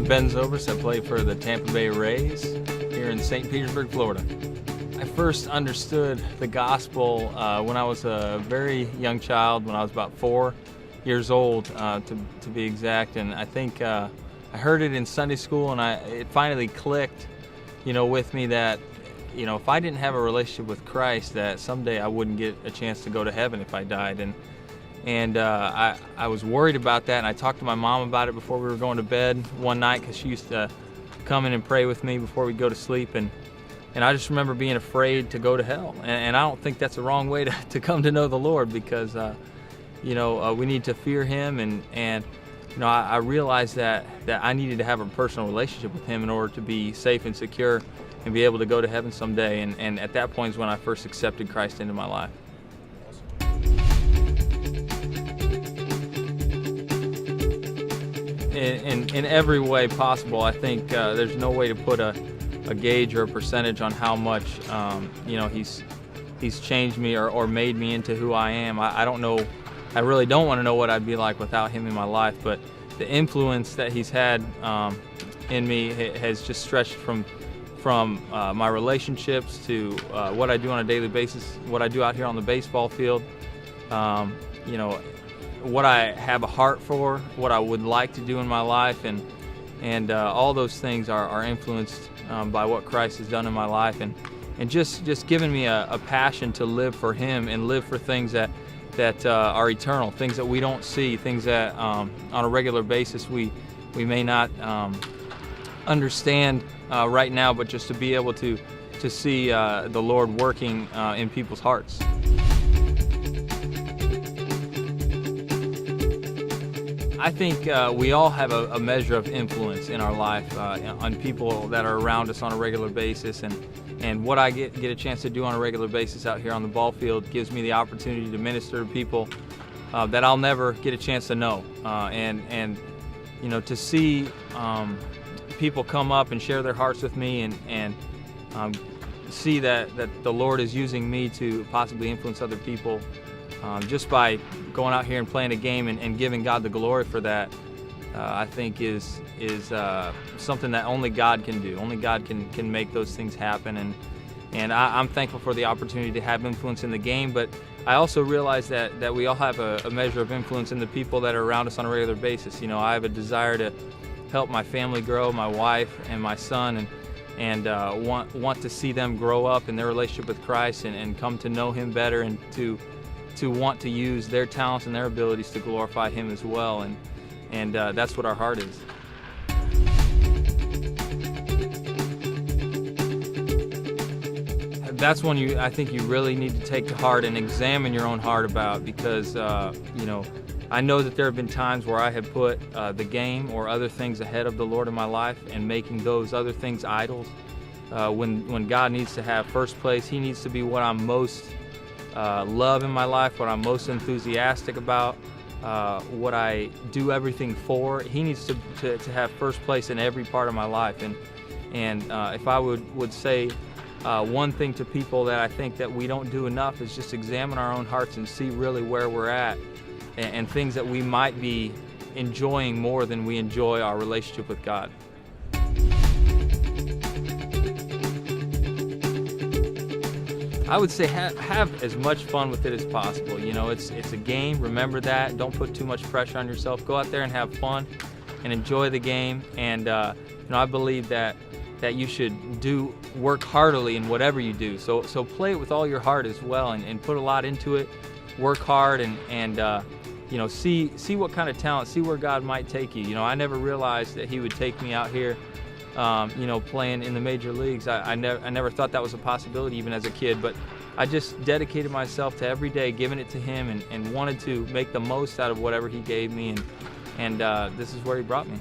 Ben Zobrist. I play for the Tampa Bay Rays here in St. Petersburg, Florida. I first understood the gospel when I was a very young child, when I was about 4 years old, to be exact. And I think I heard it in Sunday school, and it finally clicked, with me that, if I didn't have a relationship with Christ, that someday I wouldn't get a chance to go to heaven if I died. And I was worried about that, and I talked to my mom about it before we were going to bed one night, because she used to come in and pray with me before we'd go to sleep. And I just remember being afraid to go to hell. And I don't think that's the wrong way to come to know the Lord, because we need to fear Him. And I realized that I needed to have a personal relationship with Him in order to be safe and secure and be able to go to heaven someday. And at that point is when I first accepted Christ into my life. In every way possible. I think there's no way to put a gauge or a percentage on how much he's changed me or made me into who I am. I don't know. I really don't want to know what I'd be like without him in my life. But the influence that he's had in me has just stretched from my relationships to what I do on a daily basis, what I do out here on the baseball field. What I have a heart for, what I would like to do in my life, and all those things are influenced by what Christ has done in my life, and just giving me a passion to live for Him and live for things that are eternal, things that we don't see, things that on a regular basis we may not understand right now, but just to be able to see the Lord working in people's hearts. I think we all have a measure of influence in our life on people that are around us on a regular basis, and what I get a chance to do on a regular basis out here on the ball field gives me the opportunity to minister to people that I'll never get a chance to know, and to see people come up and share their hearts with me, and see that the Lord is using me to possibly influence other people. Just by going out here and playing a game and giving God the glory for that, I think is something that only God can do. Only God can make those things happen. And I'm thankful for the opportunity to have influence in the game, but I also realize that we all have a measure of influence in the people that are around us on a regular basis. I have a desire to help my family grow, my wife and my son, and want to see them grow up in their relationship with Christ and come to know Him better, and to want to use their talents and their abilities to glorify Him as well, and that's what our heart is. That's one I think you really need to take to heart and examine your own heart about, because I know that there have been times where I have put the game or other things ahead of the Lord in my life, and making those other things idols. When God needs to have first place, He needs to be what I'm most love in my life, what I'm most enthusiastic about, what I do everything for. He needs to have first place in every part of my life. And if I would say one thing to people that I think that we don't do enough, is just examine our own hearts and see really where we're at, and things that we might be enjoying more than we enjoy our relationship with God. I would say have as much fun with it as possible. It's a game. Remember that. Don't put too much pressure on yourself. Go out there and have fun and enjoy the game. And I believe that you should work heartily in whatever you do. So play it with all your heart as well, and put a lot into it. Work hard and see what kind of talent, see where God might take you. I never realized that He would take me out here playing in the major leagues. I never thought that was a possibility even as a kid, but I just dedicated myself to every day giving it to Him, and wanted to make the most out of whatever He gave me, and this is where He brought me.